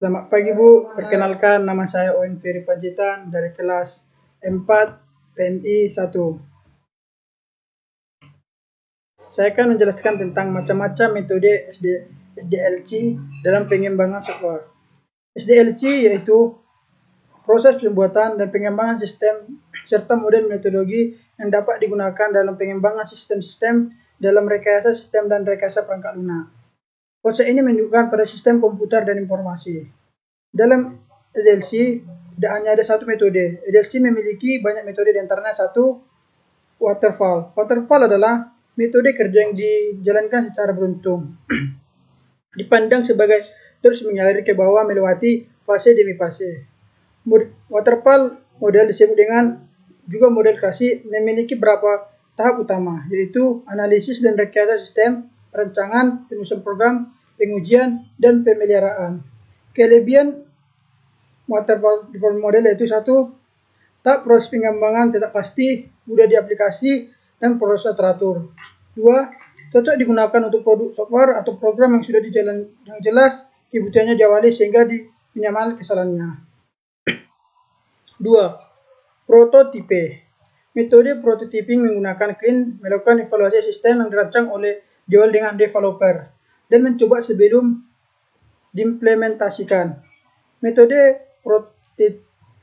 Selamat pagi Bu, perkenalkan nama saya Owen Ferry Panjitan dari kelas 4 PMI 1. Saya akan menjelaskan tentang macam-macam metode SDLC dalam pengembangan software. SDLC yaitu proses pembuatan dan pengembangan sistem serta model metodologi yang dapat digunakan dalam pengembangan sistem-sistem dalam rekayasa sistem dan rekayasa perangkat lunak. Konsep ini menunjukkan pada sistem komputer dan informasi. Dalam SDLC tidak hanya ada satu metode. SDLC memiliki banyak metode, diantaranya satu, waterfall. Waterfall adalah metode kerja yang dijalankan secara beruntun. Dipandang sebagai terus mengalir ke bawah melewati fase demi fase. Waterfall model disebut dengan juga model klasik, memiliki beberapa tahap utama, yaitu analisis dan rekayasa sistem, perancangan, penyusunan program, pengujian, dan pemeliharaan. Kelebihan waterfall model yaitu satu, tahap proses pengembangan tidak pasti, mudah diaplikasi, dan proses teratur. Dua, cocok digunakan untuk produk software atau program yang sudah dijalan yang jelas kebutuhannya diawali sehingga minimal kesalahannya. Dua, prototipe. Metode prototyping menggunakan clean melakukan evaluasi sistem yang dirancang oleh dengan developer dan mencoba sebelum diimplementasikan. Metode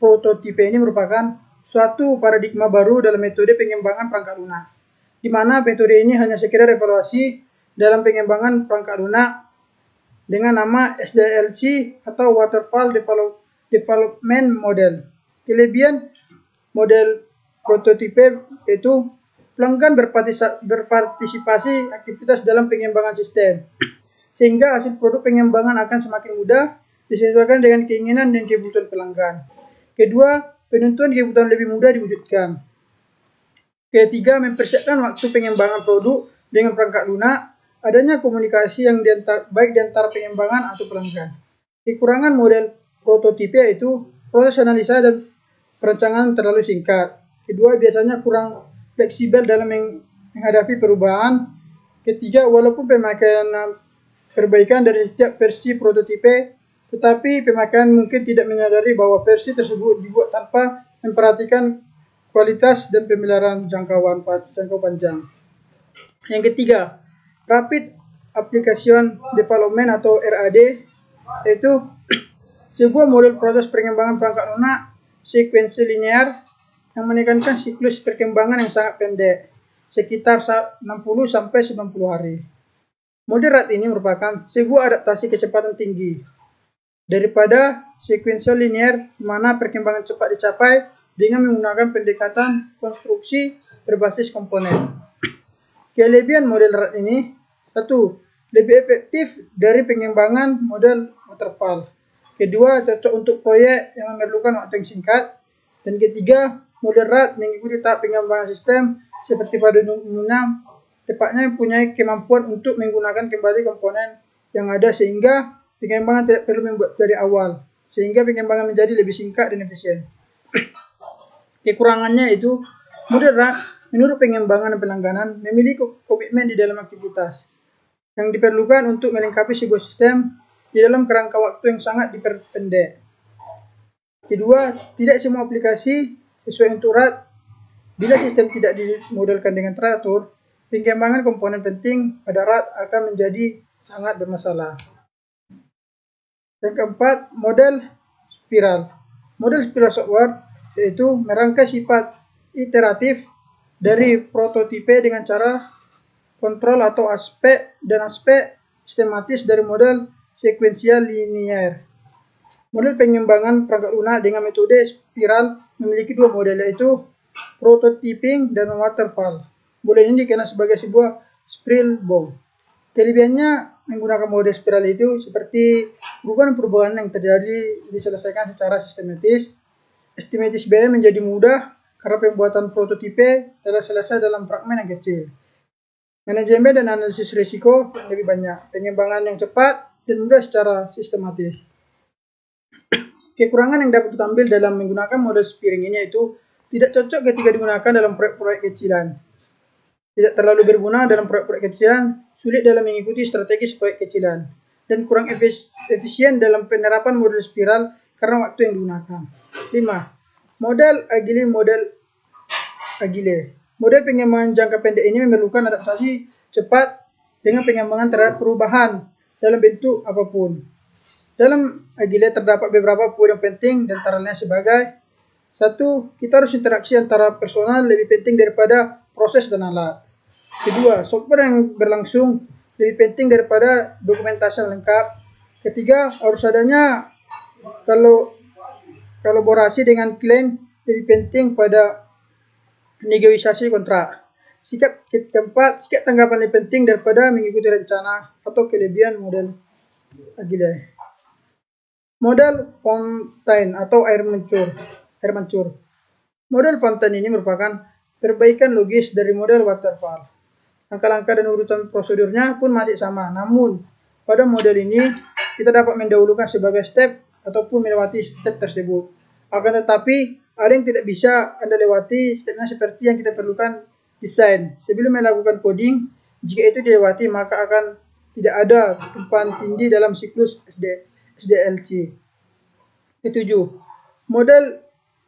prototipe ini merupakan suatu paradigma baru dalam metode pengembangan perangkat lunak, di mana metode ini hanya sekedar evaluasi dalam pengembangan perangkat lunak dengan nama SDLC atau Waterfall Development Model. Kelebihan model prototipe yaitu pelanggan berpartisipasi aktivitas dalam pengembangan sistem, sehingga hasil produk pengembangan akan semakin mudah disesuaikan dengan keinginan dan kebutuhan pelanggan. Kedua, penentuan kebutuhan lebih mudah diwujudkan. Ketiga, mempersiapkan waktu pengembangan produk dengan perangkat lunak, adanya komunikasi yang baik di antara pengembangan atau pelanggan. Kekurangan model prototipe yaitu proses analisa dan perancangan terlalu singkat. Kedua, biasanya kurang fleksibel dalam menghadapi perubahan. Ketiga, walaupun pemakaian perbaikan dari setiap versi prototipe, tetapi pemakaian mungkin tidak menyadari bahwa versi tersebut dibuat tanpa memperhatikan kualitas dan pemeliharaan jangka panjang. Yang ketiga, Rapid Application Development atau RAD, yaitu sebuah model proses pengembangan perangkat lunak sekuensi linear yang menekankan siklus perkembangan yang sangat pendek, sekitar 60-90 hari. Model RAD ini merupakan sebuah adaptasi kecepatan tinggi daripada sekuensial linear, di mana perkembangan cepat dicapai dengan menggunakan pendekatan konstruksi berbasis komponen. Kelebihan model RAD ini, satu, lebih efektif dari pengembangan model waterfall. Kedua, cocok untuk proyek yang memerlukan waktu yang singkat. Dan ketiga, model RAD mengikuti tahap pengembangan sistem seperti pada umumnya, tepatnya mempunyai kemampuan untuk menggunakan kembali komponen yang ada sehingga pengembangan tidak perlu membuat dari awal, sehingga pengembangan menjadi lebih singkat dan efisien. Kekurangannya itu, model RAD menurut pengembangan dan pelangganan memiliki komitmen di dalam aktivitas yang diperlukan untuk melengkapi sebuah sistem di dalam kerangka waktu yang sangat diperpendek. Kedua, tidak semua aplikasi sesuai untuk RAD. Bila sistem tidak dimodelkan dengan teratur, pengembangan komponen penting pada RAD akan menjadi sangat bermasalah. Yang keempat, model spiral. Model spiral software yaitu merangkai sifat iteratif dari prototipe dengan cara kontrol atau aspek sistematis dari model sekuensial linear. Model pengembangan perangkat lunak dengan metode spiral memiliki dua model, yaitu prototyping dan waterfall. Model ini dikenal sebagai sebuah spiral bomb. Kelebihannya menggunakan model spiral itu seperti perubahan-perubahan yang terjadi diselesaikan secara sistematis. Estimatis biaya menjadi mudah karena pembuatan prototipe telah selesai dalam fragmen yang kecil. Manajemen dan analisis risiko lebih banyak, pengembangan yang cepat dan mudah secara sistematis. Kekurangan yang dapat kita ambil dalam menggunakan model spiral ini yaitu tidak cocok ketika digunakan dalam proyek-proyek kecilan. Tidak terlalu berguna dalam proyek-proyek kecilan, sulit dalam mengikuti strategi proyek kecilan, dan kurang efisien dalam penerapan model spiral karena waktu yang digunakan. 5. Model Agile. Model pengembangan jangka pendek ini memerlukan adaptasi cepat dengan pengembangan terhadap perubahan dalam bentuk apapun. Dalam Agile terdapat beberapa poin yang penting dan antara lain sebagai: 1. Kita harus interaksi antara personal lebih penting daripada proses dan alat. 2. Software yang berlangsung lebih penting daripada dokumentasi lengkap. 3. Harus adanya kolaborasi dengan klien lebih penting pada negosiasi kontrak. Keempat, sikap tanggapan lebih penting daripada mengikuti rencana atau kelebihan model Agile. Model Fontaine atau air mancur. Model Fontaine ini merupakan perbaikan logis dari model waterfall. Langkah-langkah dan urutan prosedurnya pun masih sama, namun pada model ini kita dapat mendahulukan sebagai step ataupun melewati step tersebut. Akan tetapi ada yang tidak bisa Anda lewati stepnya seperti yang kita perlukan desain sebelum melakukan coding. Jika itu dilewati maka akan tidak ada tumpahan tindih dalam siklus SDLC. 7. Model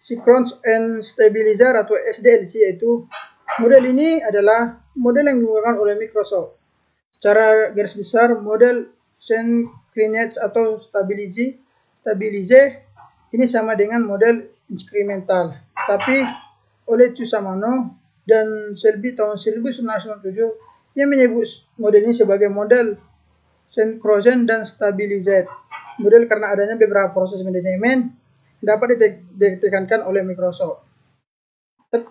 Sequence and Stabilizer atau SDLC, yaitu model ini adalah model yang digunakan oleh Microsoft. Secara garis besar, model Synchronous atau Stabilize ini sama dengan model incremental, tapi oleh Cusamano dan Selby tahun 1997 yang menyebut model ini sebagai model Synchronous dan Stabilized model karena adanya beberapa proses manajemen dapat ditekankan oleh Microsoft.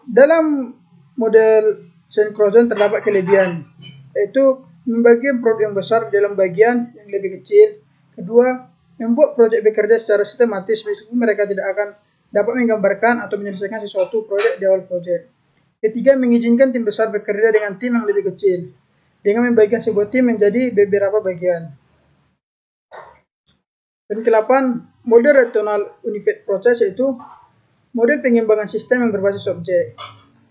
Dalam model Synchronous terdapat kelebihan, yaitu membagi produk yang besar dalam bagian yang lebih kecil. Kedua, membuat proyek bekerja secara sistematis meskipun mereka tidak akan dapat menggambarkan atau menyelesaikan sesuatu proyek di awal proyek. Ketiga, mengizinkan tim besar bekerja dengan tim yang lebih kecil dengan membagikan sebuah tim menjadi beberapa bagian. Dan ke-8, model Rational Unified Process, yaitu model pengembangan sistem yang berbasis objek.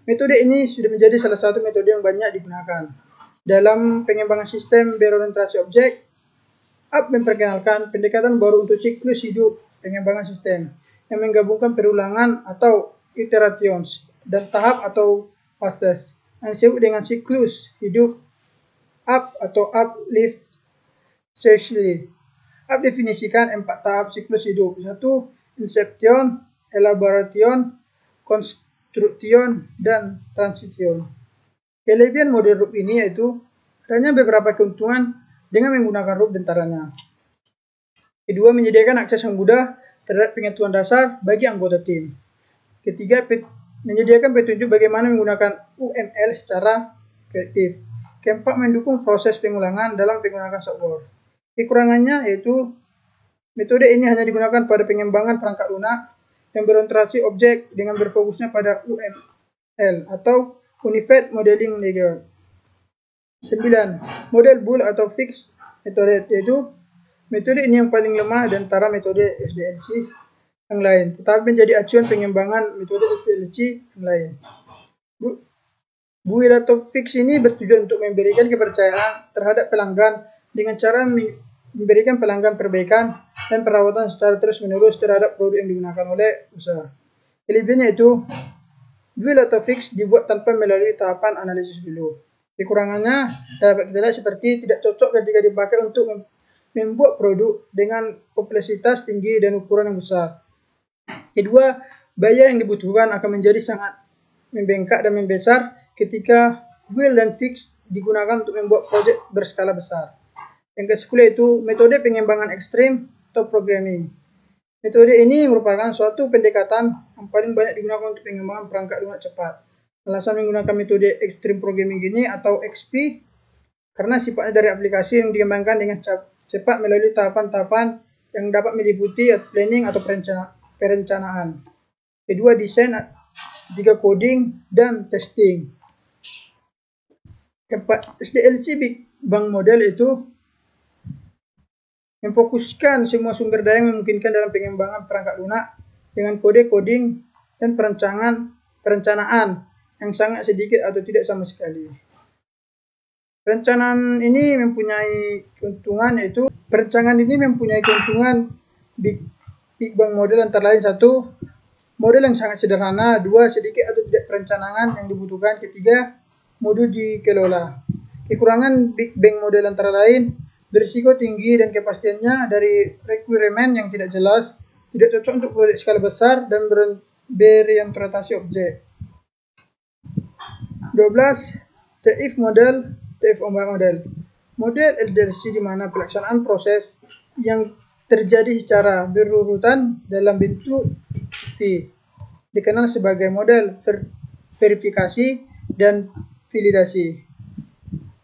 Metode ini sudah menjadi salah satu metode yang banyak digunakan dalam pengembangan sistem berorientasi objek. App memperkenalkan pendekatan baru untuk siklus hidup pengembangan sistem yang menggabungkan perulangan atau iterations dan tahap atau phases yang disebut dengan siklus hidup app atau app life cycle. App definisikan 4 tahap siklus hidup. 1. Inception, Elaboration, Construction, dan Transition. Kelebihan model RUP ini yaitu adanya beberapa keuntungan dengan menggunakan RUP diantaranya. Kedua, menyediakan akses yang mudah terhadap pengetahuan dasar bagi anggota tim. Ketiga, menyediakan petunjuk bagaimana menggunakan UML secara efektif. Keempat, mendukung proses pengulangan dalam penggunaan software. Kekurangannya yaitu metode ini hanya digunakan pada pengembangan perangkat lunak yang berorientasi objek dengan berfokusnya pada UML atau Unified Modeling Language. 9. Model Boole atau Fixed Metode, yaitu metode ini yang paling lemah di antara metode SDLC yang lain, tetapi menjadi acuan pengembangan metode SDLC yang lain. Boole atau Fixed ini bertujuan untuk memberikan kepercayaan terhadap pelanggan dengan cara memberikan pelanggan perbaikan dan perawatan secara terus-menerus terhadap produk yang digunakan oleh usaha. Kelebihannya itu, Boole atau Fixed dibuat tanpa melalui tahapan analisis dulu. Kekurangannya dapat kita lihat seperti tidak cocok ketika dipakai untuk membuat produk dengan kompleksitas tinggi dan ukuran yang besar. Kedua, biaya yang dibutuhkan akan menjadi sangat membengkak dan membesar ketika Boole dan Fixed digunakan untuk membuat proyek berskala besar. Yang ke-10 itu metode pengembangan ekstrim atau programming. Metode ini merupakan suatu pendekatan yang paling banyak digunakan untuk pengembangan perangkat lunak cepat. Alasan menggunakan metode extreme programming ini atau XP karena sifatnya dari aplikasi yang dikembangkan dengan cepat melalui tahapan-tahapan yang dapat meliputi planning atau perencanaan. Kedua, desain, ketiga, coding dan testing. Keempat, SDLC Big Bang Model itu memfokuskan semua sumber daya yang memungkinkan dalam pengembangan perangkat lunak dengan kode coding dan perencanaan yang sangat sedikit atau tidak sama sekali. Perencanaan ini mempunyai keuntungan, yaitu perencanaan ini mempunyai keuntungan Big Bang model antara lain: satu, model yang sangat sederhana; dua, sedikit atau tidak perencanaan yang dibutuhkan; ketiga, mudah dikelola. Kekurangan Big Bang model antara lain: berisiko tinggi dan kepastiannya dari requirement yang tidak jelas, tidak cocok untuk proyek skala besar, dan berorientasi objek. 12. The if model, model LDLC di mana pelaksanaan proses yang terjadi secara berurutan dalam bentuk V, dikenal sebagai model verifikasi dan validasi.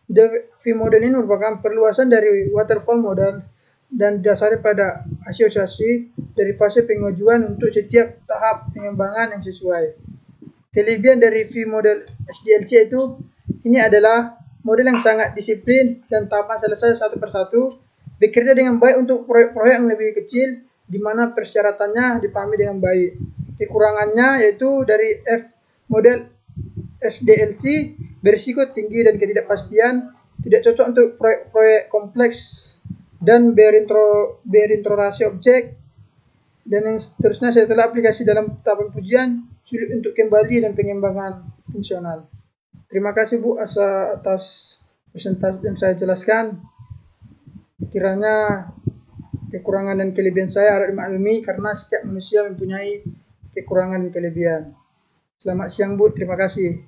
The V model ini merupakan perluasan dari waterfall model dan didasari pada asosiasi dari fase pengajuan untuk setiap tahap pengembangan yang sesuai. Kelebihan dari V model SDLC itu, ini adalah model yang sangat disiplin dan tahapan selesai satu persatu, bekerja dengan baik untuk proyek-proyek yang lebih kecil, di mana persyaratannya dipahami dengan baik. Kekurangannya yaitu dari F model SDLC, berisiko tinggi dan ketidakpastian, tidak cocok untuk proyek-proyek kompleks, dan berorientasi objek, dan yang seterusnya setelah aplikasi dalam tahapan pujian, sulit untuk kembali dan pengembangan fungsional. Terima kasih Bu atas presentasi yang saya jelaskan. Kiranya kekurangan dan kelebihan saya harus dimaklumi karena setiap manusia mempunyai kekurangan dan kelebihan. Selamat siang Bu, terima kasih.